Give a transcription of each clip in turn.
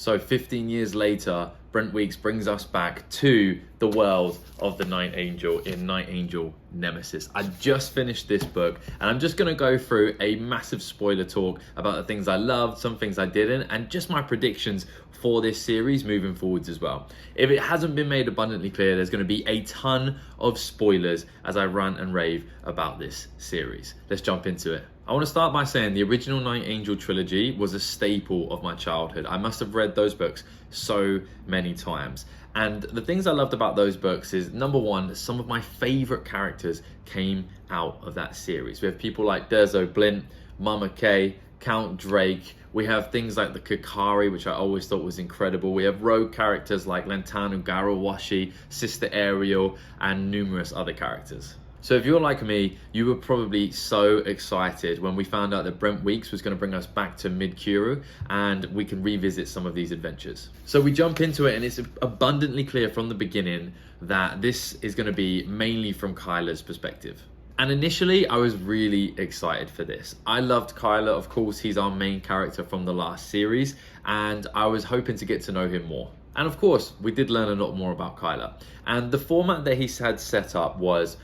So 15 years later, Brent Weeks brings us back to the world of the Night Angel in Night Angel Nemesis. I just finished this book and I'm just gonna go through a massive spoiler talk about the things I loved, some things I didn't, and just my predictions for this series moving forwards as well. If it hasn't been made abundantly clear, there's gonna be a ton of spoilers as I rant and rave about this series. Let's jump into it. I want to start by saying the original Night Angel trilogy was a staple of my childhood. I must have read those books so many times. And the things I loved about those books is, number one, some of my favorite characters came out of that series. We have people like Durzo, Blint, Mama Kay, Count Drake. We have things like the Kakari, which I always thought was incredible. We have rogue characters like Lantanu Garawashi, Sister Ariel, and numerous other characters. So if you're like me, you were probably so excited when we found out that Brent Weeks was going to bring us back to Mid-Kuru and we can revisit some of these adventures. So we jump into it and it's abundantly clear from the beginning that this is going to be mainly from Kyla's perspective. And initially, I was really excited for this. I loved Kyla, of course, he's our main character from the last series, and I was hoping to get to know him more. And of course, we did learn a lot more about Kyla. And the format that he had set up was,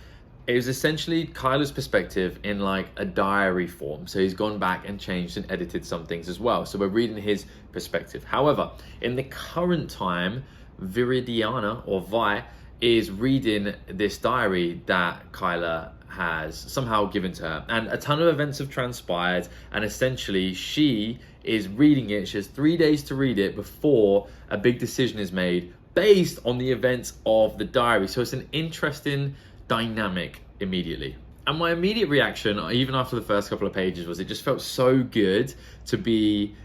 it was essentially Kyla's perspective in like a diary form. So he's gone back and changed and edited some things as well. So we're reading his perspective. However, in the current time, Viridiana or Vi is reading this diary that Kyla has somehow given to her. And a ton of events have transpired. And essentially she is reading it. She has 3 days to read it before a big decision is made based on the events of the diary. So it's an interesting dynamic immediately. And my immediate reaction, even after the first couple of pages, was it just felt so good to be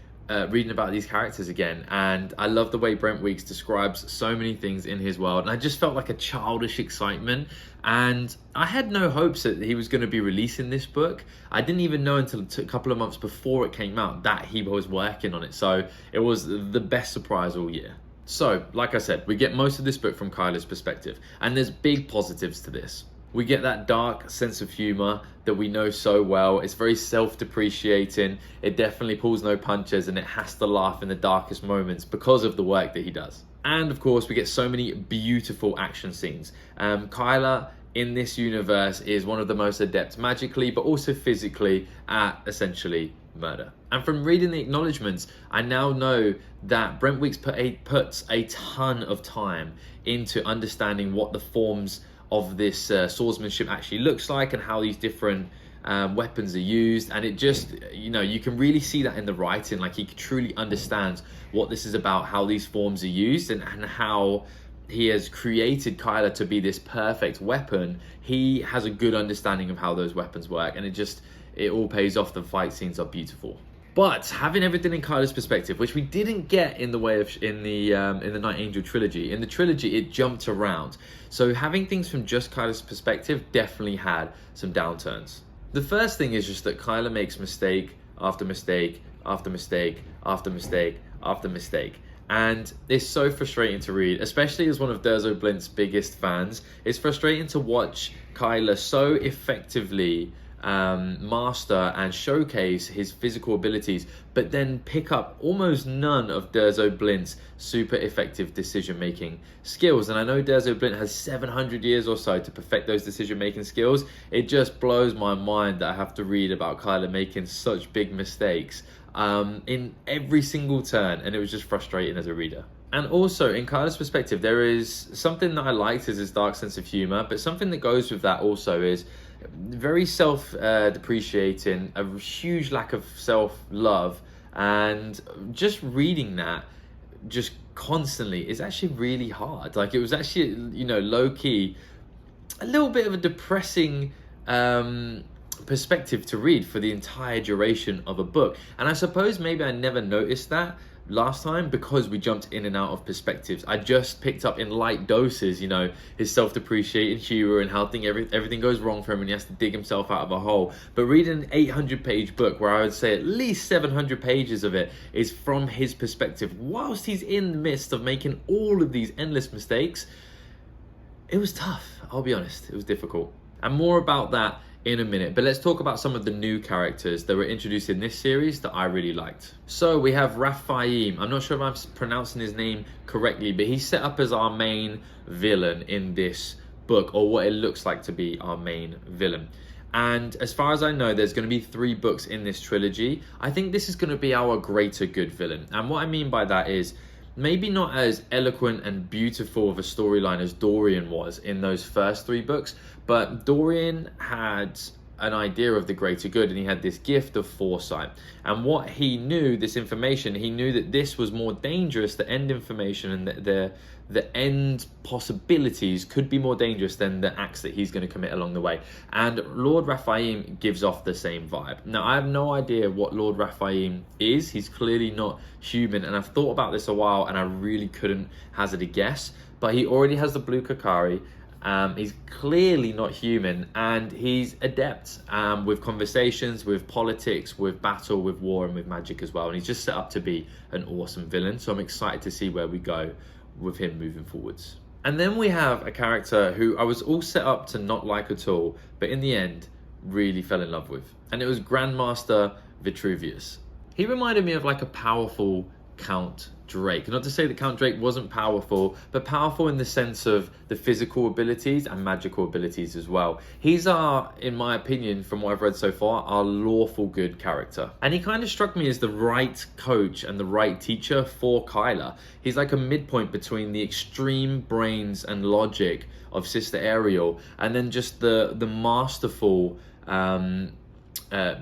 reading about these characters again. And I love the way Brent Weeks describes so many things in his world. And I just felt like a childish excitement. And I had no hopes that he was going to be releasing this book. I didn't even know until a couple of months before it came out that he was working on it. So it was the best surprise all year. So, like I said, we get most of this book from Kyla's perspective, and there's big positives to this. We get that dark sense of humor that we know so well. It's very self-depreciating. It definitely pulls no punches, and it has to laugh in the darkest moments because of the work that he does. And of course, we get so many beautiful action scenes. Kyla in this universe is one of the most adept magically, but also physically at essentially murder. And from reading the acknowledgements, I now know that Brent Weeks puts a ton of time into understanding what the forms of this swordsmanship actually looks like and how these different weapons are used. And it just, you can really see that in the writing. Like, he truly understands what this is about, how these forms are used, and how he has created Kyla to be this perfect weapon. He has a good understanding of how those weapons work, and it all pays off. The fight scenes are beautiful. But having everything in Kyla's perspective, which we didn't get in the way of in the Night Angel trilogy. In the trilogy, it jumped around. So having things from just Kyla's perspective definitely had some downturns. The first thing is just that Kyla makes mistake after mistake after mistake after mistake after mistake. And it's so frustrating to read, especially as one of Durzo Blint's biggest fans. It's frustrating to watch Kyla so effectively master and showcase his physical abilities, but then pick up almost none of Durzo Blint's super effective decision-making skills. And I know Durzo Blint has 700 years or so to perfect those decision-making skills. It just blows my mind that I have to read about Kyla making such big mistakes in every single turn, and it was just frustrating as a reader. And also, in Kyla's perspective, there is something that I liked, is his dark sense of humor, but something that goes with that also is very self-depreciating, a huge lack of self-love, and just reading that just constantly is actually really hard. Like, it was actually, low-key, a little bit of a depressing perspective to read for the entire duration of a book. And I suppose maybe I never noticed that last time because we jumped in and out of perspectives. I just picked up in light doses, his self-depreciating humor and how everything goes wrong for him and he has to dig himself out of a hole. But reading an 800-page book where I would say at least 700 pages of it is from his perspective, whilst he's in the midst of making all of these endless mistakes, it was tough. I'll be honest, it was difficult. And more about that in a minute. But let's talk about some of the new characters that were introduced in this series that I really liked. So we have Raphaim. I'm not sure if I'm pronouncing his name correctly, but he's set up as our main villain in this book, or what it looks like to be our main villain. And as far as I know, there's going to be 3 books in this trilogy. I think this is going to be our greater good villain. And what I mean by that is maybe not as eloquent and beautiful of a storyline as Dorian was in those first 3 books, but Dorian had an idea of the greater good, and he had this gift of foresight. And what he knew, this information, he knew that this was more dangerous, the end information and the end possibilities could be more dangerous than the acts that he's going to commit along the way. And Lord Raphaim gives off the same vibe. Now, I have no idea what Lord Raphaim is. He's clearly not human, and I've thought about this a while and I really couldn't hazard a guess, but he already has the blue Kakari. He's clearly not human, and he's adept with conversations, with politics, with battle, with war, and with magic as well. And he's just set up to be an awesome villain. So I'm excited to see where we go with him moving forwards. And then we have a character who I was all set up to not like at all, but in the end, really fell in love with. And it was Grandmaster Vitruvius. He reminded me of like a powerful Count Drake. Not to say that Count Drake wasn't powerful, but powerful in the sense of the physical abilities and magical abilities as well. He's our, in my opinion, from what I've read so far, our lawful good character. And he kind of struck me as the right coach and the right teacher for Kyla. He's like a midpoint between the extreme brains and logic of Sister Ariel, and then just the masterful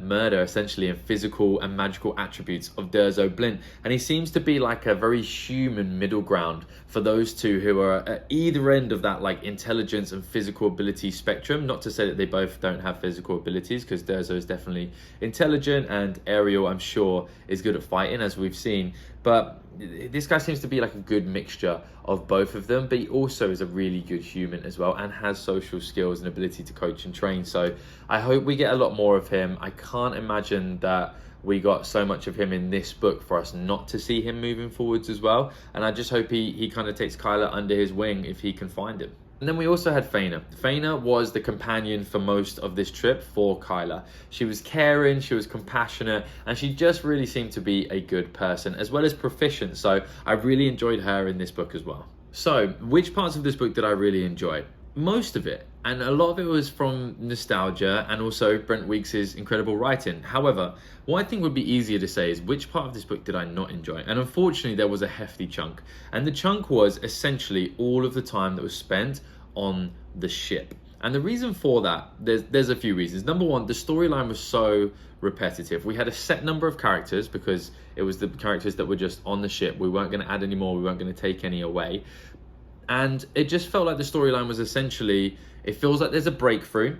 murder, essentially, and physical and magical attributes of Durzo Blint. And he seems to be like a very human middle ground for those two who are at either end of that like intelligence and physical ability spectrum. Not to say that they both don't have physical abilities, because Durzo is definitely intelligent and Ariel, I'm sure, is good at fighting, as we've seen. But this guy seems to be like a good mixture of both of them, but he also is a really good human as well, and has social skills and ability to coach and train. So I hope we get a lot more of him. I can't imagine that we got so much of him in this book for us not to see him moving forwards as well. And I just hope he kind of takes Kyla under his wing if he can find him. And then we also had Faina. Faina was the companion for most of this trip for Kyla. She was caring, she was compassionate, and she just really seemed to be a good person, as well as proficient. So I really enjoyed her in this book as well. So which parts of this book did I really enjoy? Most of it. And a lot of it was from nostalgia and also Brent Weeks' incredible writing. However, what I think would be easier to say is which part of this book did I not enjoy? And unfortunately, there was a hefty chunk. And the chunk was essentially all of the time that was spent on the ship. And the reason for that, there's a few reasons. Number one, the storyline was so repetitive. We had a set number of characters because it was the characters that were just on the ship. We weren't going to add any more. We weren't going to take any away. And it just felt like the storyline was essentially, it feels like there's a breakthrough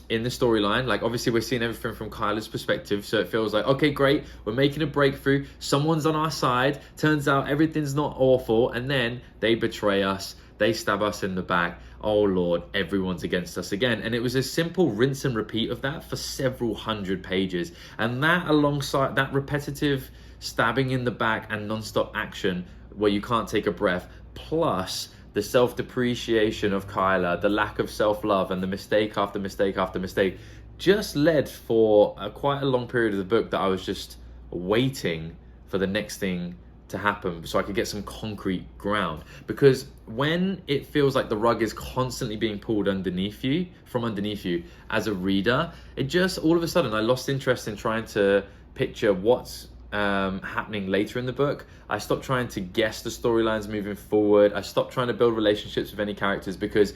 in the storyline. Like, obviously we're seeing everything from Kyla's perspective, so it feels like, okay, great, we're making a breakthrough, someone's on our side, turns out everything's not awful, and then they betray us, they stab us in the back, oh Lord, everyone's against us again. And it was a simple rinse and repeat of that for several hundred pages. And that, alongside that repetitive stabbing in the back and non-stop action where you can't take a breath, plus the self-depreciation of Kyla, the lack of self-love, and the mistake after mistake after mistake, just led for quite a long period of the book that I was just waiting for the next thing to happen so I could get some concrete ground. Because when it feels like the rug is constantly being pulled from underneath you as a reader, it just, all of a sudden, I lost interest in trying to picture what's happening later in the book. I stopped trying to guess the storylines moving forward. I stopped trying to build relationships with any characters because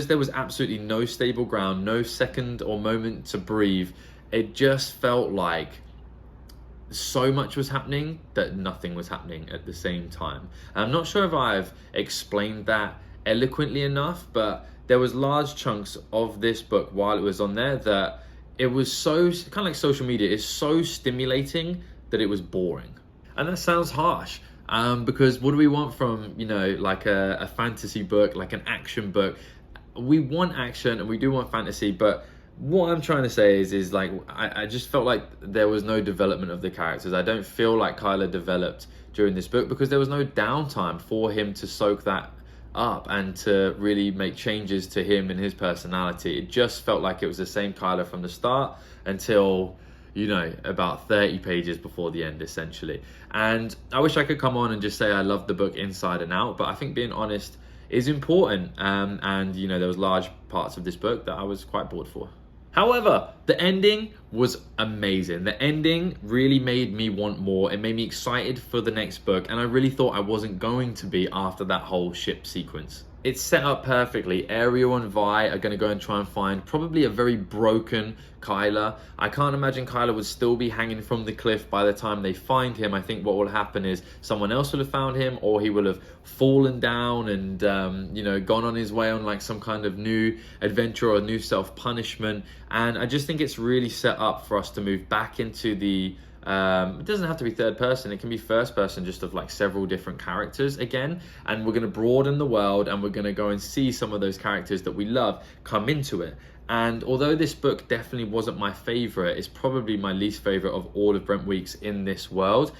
there was absolutely no stable ground, no second or moment to breathe. It just felt like so much was happening that nothing was happening at the same time. And I'm not sure if I've explained that eloquently enough, but there was large chunks of this book while it was on there that it was so, kind of like social media, is so stimulating that it was boring. And that sounds harsh, because what do we want from, like a fantasy book, like an action book? We want action and we do want fantasy, but what I'm trying to say is like, I just felt like there was no development of the characters. I don't feel like Kyla developed during this book because there was no downtime for him to soak that up and to really make changes to him and his personality. It just felt like it was the same Kyler from the start until, you know, about 30 pages before the end, essentially. And I wish I could come on and just say I love the book inside and out, but I think being honest is important. And, you know, there was large parts of this book that I was quite bored for. However, the ending was amazing. The ending really made me want more. It made me excited for the next book, and I really thought I wasn't going to be after that whole ship sequence. It's set up perfectly. Ariel and Vi are going to go and try and find probably a very broken Kyler. I can't imagine Kyler would still be hanging from the cliff by the time they find him. I think what will happen is someone else will have found him, or he will have fallen down and, you know, gone on his way on like some kind of new adventure or new self-punishment. And I just think it's really set up for us to move back into the it doesn't have to be third person, it can be first person, just of like several different characters again, and we're going to broaden the world and we're going to go and see some of those characters that we love come into it. And although this book definitely wasn't my favorite, it's probably my least favorite of all of Brent Weeks in this world,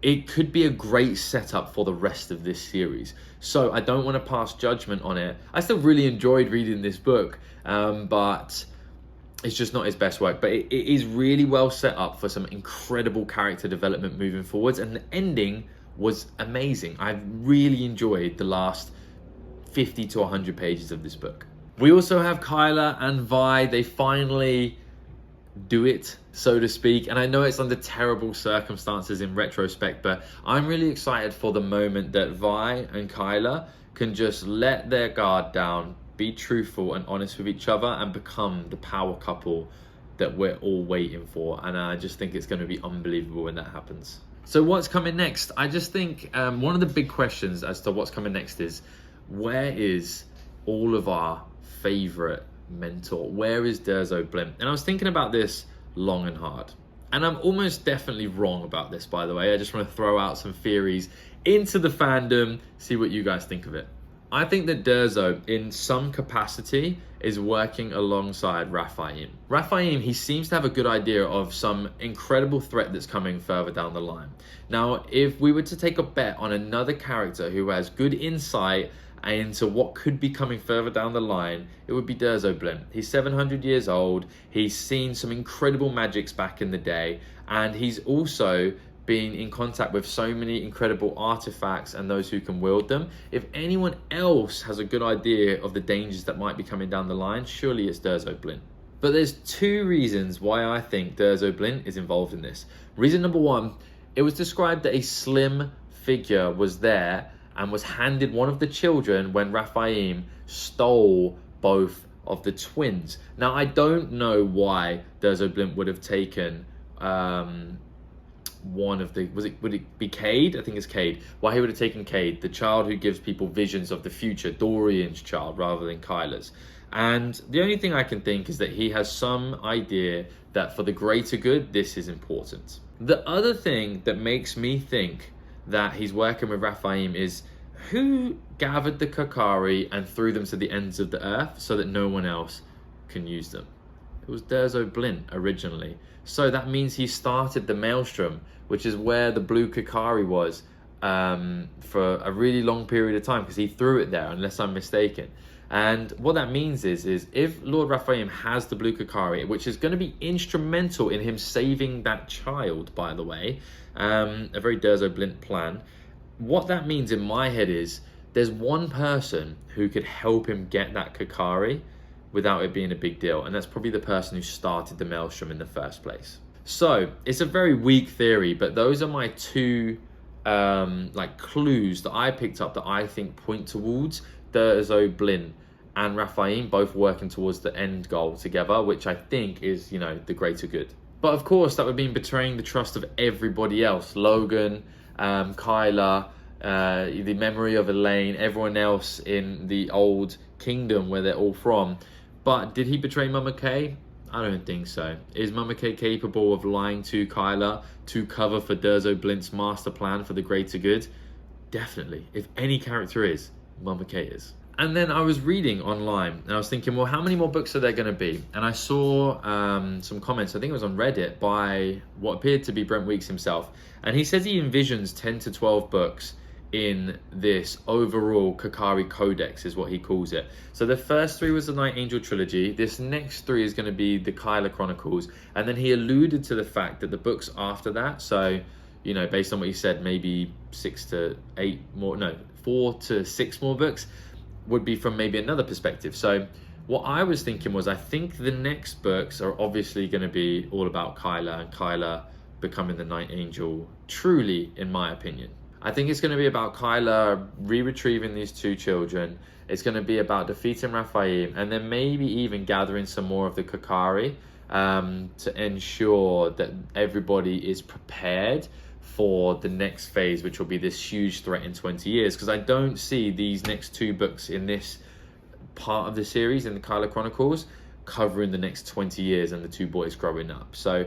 it could be a great setup for the rest of this series. So I don't want to pass judgment on it. I still really enjoyed reading this book, but it's just not his best work. But it is really well set up for some incredible character development moving forwards, and the ending was amazing. I really enjoyed the last 50 to 100 pages of this book. We also have Kyler and Vi. They finally do it, so to speak, and I know it's under terrible circumstances in retrospect, but I'm really excited for the moment that Vi and Kyler can just let their guard down, be truthful and honest with each other, and become the power couple that we're all waiting for. And I just think it's going to be unbelievable when that happens. So what's coming next? I just think one of the big questions as to what's coming next is, where is all of our favorite mentor? Where is Durzo Blint? And I was thinking about this long and hard, and I'm almost definitely wrong about this, by the way. I just want to throw out some theories into the fandom, see what you guys think of it. I think that Durzo, in some capacity, is working alongside Raphaim. Raphaim, he seems to have a good idea of some incredible threat that's coming further down the line. Now, if we were to take a bet on another character who has good insight into what could be coming further down the line, it would be Durzo Blint. He's 700 years old, he's seen some incredible magics back in the day, and he's also been in contact with so many incredible artifacts and those who can wield them. If anyone else has a good idea of the dangers that might be coming down the line, surely it's Durzo Blint. But there's two reasons why I think Durzo Blint is involved in this. Reason number one, it was described that a slim figure was there and was handed one of the children when Raphaim stole both of the twins. Now, I don't know why Durzo Blint would have taken one of the, would it be Cade? I think it's Cade. Why he would have taken Cade, the child who gives people visions of the future, Dorian's child, rather than Kyler's. And the only thing I can think is that he has some idea that for the greater good, this is important. The other thing that makes me think that he's working with Raphaim is, who gathered the Kakari and threw them to the ends of the earth so that no one else can use them? It was Durzo Blint originally. So that means he started the Maelstrom, which is where the blue Kakari was for a really long period of time, because he threw it there, unless I'm mistaken. And what that means is if Lord Raphaim has the blue Kakari, which is going to be instrumental in him saving that child, by the way, a very Durzo Blint plan, what that means in my head is there's one person who could help him get that Kakari without it being a big deal, and that's probably the person who started the Maelstrom in the first place. So it's a very weak theory, but those are my two like clues that I picked up that I think point towards Durzo Blint and Raphaim both working towards the end goal together, which I think is, you know, the greater good. But of course, that would mean betraying the trust of everybody else. Logan, Kyler, the memory of Elaine, everyone else in the old kingdom where they're all from. But did he betray Mama Kay? I don't think so. Is Mama Kay capable of lying to Kyler to cover for Durzo Blint's master plan for the greater good? Definitely. If any character is, Mama Kay is. And then I was reading online and I was thinking, well, how many more books are there going to be? And I saw some comments, I think it was on Reddit, by what appeared to be Brent Weeks himself. And he says he envisions 10 to 12 books in this overall Kakari Codex, is what he calls it. So the first 3 was the Night Angel trilogy. This next 3 is going to be the Kyla Chronicles. And then he alluded to the fact that the books after that, so, you know, based on what he said, maybe 4 to 6 more books would be from maybe another perspective. So what I was thinking was, I think the next books are obviously going to be all about Kyla and Kyla becoming the Night Angel, truly, in my opinion. I think it's going to be about Kyla retrieving these 2 children. It's going to be about defeating Raphael, and then maybe even gathering some more of the Kakari to ensure that everybody is prepared for the next phase, which will be this huge threat in 20 years. Because I don't see these next 2 books in this part of the series, in the Kyla Chronicles, covering the next 20 years and the 2 boys growing up. So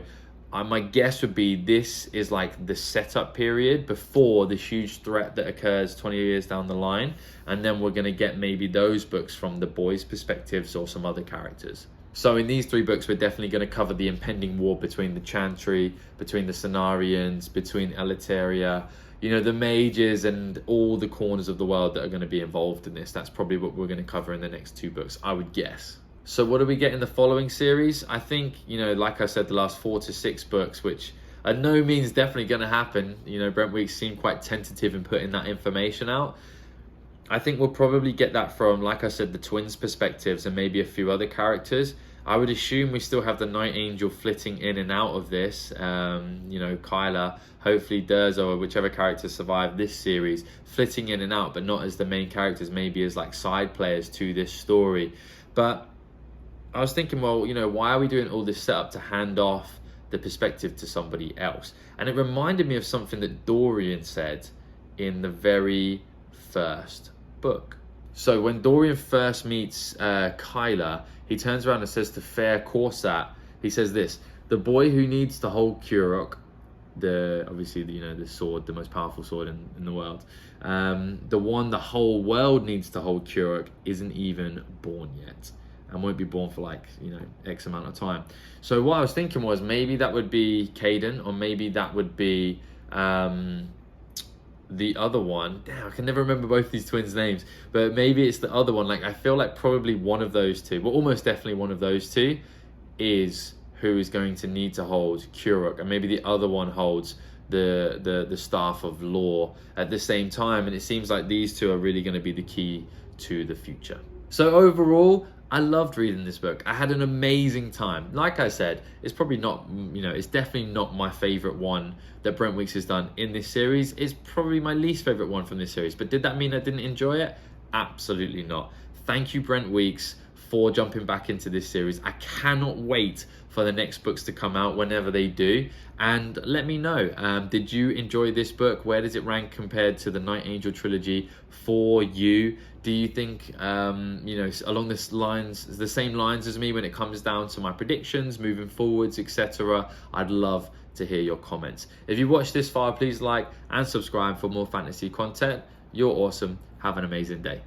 my guess would be this is like the setup period before the huge threat that occurs 20 years down the line, and then we're going to get maybe those books from the boys' perspectives or some other characters. So in these 3 books, we're definitely going to cover the impending war between the Chantry, between the Cenarians, between Eleuteria, you know, the mages, and all the corners of the world that are going to be involved in this. That's probably what we're going to cover in the next 2 books, I would guess. So what do we get in the following series? I think, you know, like I said, the last 4 to 6 books, which are no means definitely going to happen. You know, Brent Weeks seemed quite tentative in putting that information out. I think we'll probably get that from, like I said, the twins' perspectives and maybe a few other characters. I would assume we still have the Night Angel flitting in and out of this. You know, Kyla, hopefully Durzo, or whichever character survived this series, flitting in and out, but not as the main characters, maybe as like side players to this story. But I was thinking, well, you know, why are we doing all this setup to hand off the perspective to somebody else? And it reminded me of something that Dorian said in the very first book. So when Dorian first meets Kyla, he turns around and says to Fair Corsat, he says this: the boy who needs to hold Kurok, obviously, you know, the sword, the most powerful sword in the world, the one the whole world needs to hold Kurok, isn't even born yet, and won't be born for like, you know, X amount of time. So what I was thinking was, maybe that would be Caden, or maybe that would be the other one. Damn, I can never remember both these twins' names, but maybe it's the other one. Like, I feel like probably one of those 2, well, almost definitely one of those 2 is who is going to need to hold Kurok, and maybe the other one holds the staff of law at the same time. And it seems like these 2 are really going to be the key to the future. So overall, I loved reading this book. I had an amazing time. Like I said, it's probably not, you know, it's definitely not my favorite one that Brent Weeks has done in this series. It's probably my least favorite one from this series. But did that mean I didn't enjoy it? Absolutely not. Thank you, Brent Weeks, for jumping back into this series. I cannot wait for the next books to come out whenever they do. And let me know, did you enjoy this book? Where does it rank compared to the Night Angel trilogy for you? Do you think, you know, along the same lines as me when it comes down to my predictions, moving forwards, etc.? I'd love to hear your comments. If you watched this far, please like and subscribe for more fantasy content. You're awesome. Have an amazing day.